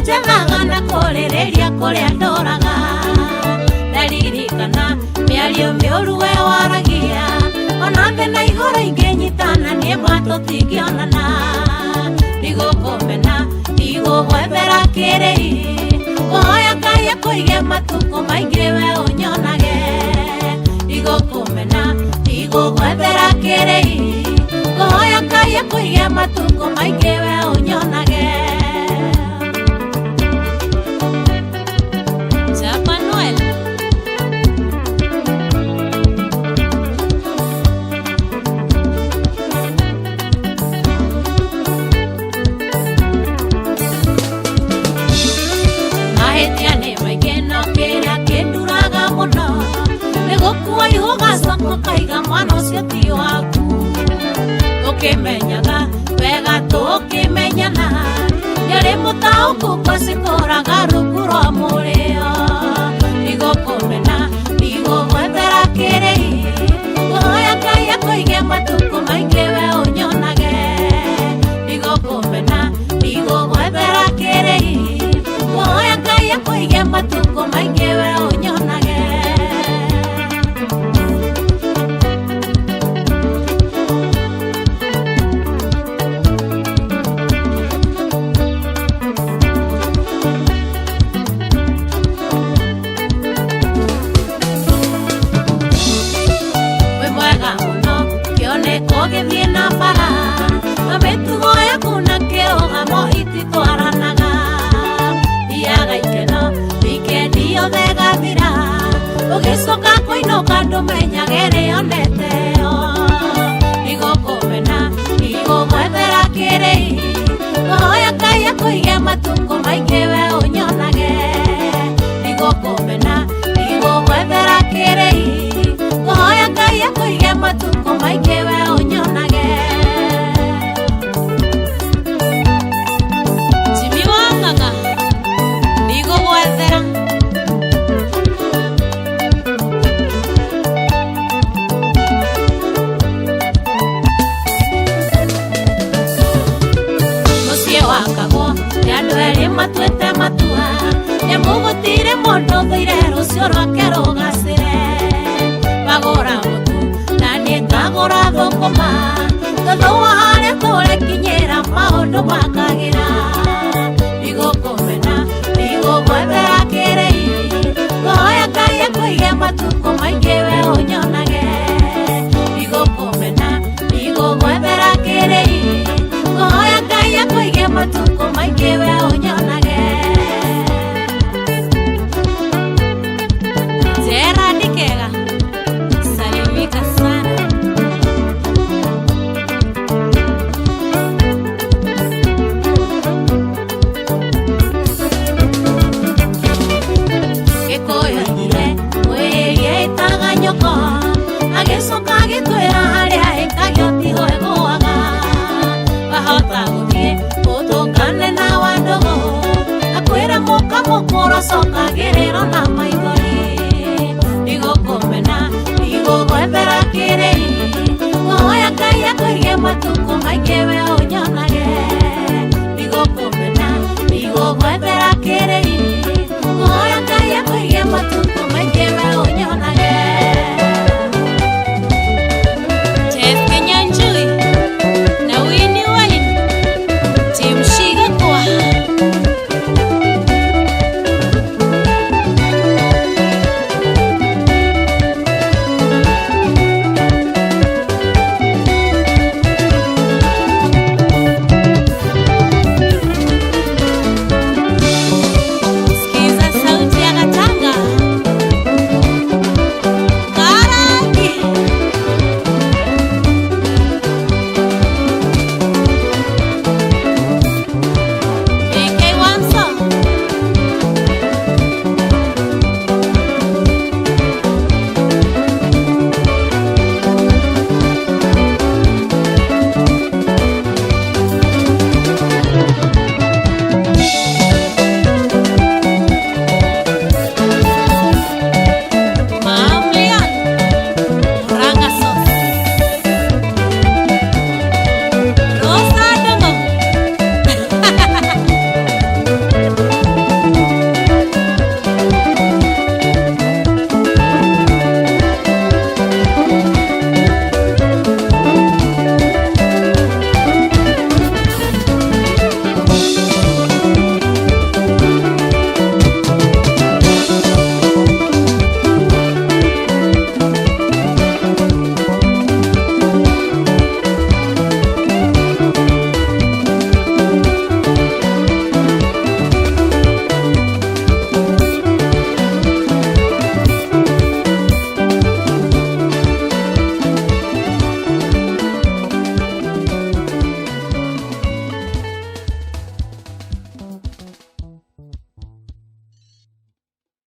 njengaga na kũrĩrĩria kũrĩa ndũraga. Ndaririkana mĩario mĩũru we waragia, ona thĩ na igũrũ ingĩnyitana niĩ ma tũtingĩonana. Ndigũkũmena ndigũgwethera kĩrĩi, ngũhoya Ngai akũige matukũ maingĩ we ũnyonage. Ndigũkũmena ndigũgwethera kĩrĩi, ngũhoya Ngai akũige matukũ maingĩ we ũnyonage. Kaiga mwana ũcio ti waku, tũkĩmenyaga wega tũkĩmenyana, nĩarĩ mũtaũku ngwacikũraga rungu rwa mũrĩo. Ndigũkũmena ndigũgwethera kĩrĩi, ngũhoya Ngai akũige matukũ maingĩ we ũnyonage. Ndigũkũmena ndigũgwethera kĩrĩi, ngũhoya Ngai akũige matukũ maingĩ we ũnyonage. Ũgĩthiĩ na bara na mĩtugo yaku na kĩũgamo ititwaranaga. Thiaga ikeno wikendi yothe gathira, ũgĩcoka kũinũka ndũmenyage rĩoneteo. Ndigũkũmena ndigũgwethera kĩrĩi, ngũhoya Ngai akũige matukũ maingĩ we ũnyonage. Ndigũkũmena ndigũgwethera kĩrĩi, ngũhoya Ngai akũige matukũ maingĩ we ũnyonage. Jimmy Wangaga ndigũgwethera. Mũciĩ wakagwo nĩ andũ erĩ matuĩte matua, nĩmũgũtire mũndũ thũire rũciũ rwake rũgacĩre. Magũra mũtu na niĩ ngagũra thũkũma, tũthũa harĩa tũrĩkinyĩra maũndũ makagĩra. Ndigũkũmena ndigũgwethera kĩrĩi, ngũhoya Ngai akũige matukũ maingĩ we ũnyonage. Ndigũkũmena ndigũgwethera kĩrĩi, ngũhoya Ngai akũige matukũ maingĩ we ũnyonage. Gerard Kega, salimika sana. Gĩkũyũ-inĩ mwĩrĩrie ĩtaga nyoko, agĩcoka agĩtwĩra harĩa ĩkagio tiho ĩgũaga. Wahota gũthiĩ ũtũngane na Wandũgũ, akwĩra mũka mũkũro cokagĩrĩro na maithori. Ndigũkũmena ndigũgwethera kĩrĩi, ngũhoya Ngai akũige matukũ maingĩ we ũnyonage. Ndigũkũmena ndigũgwethera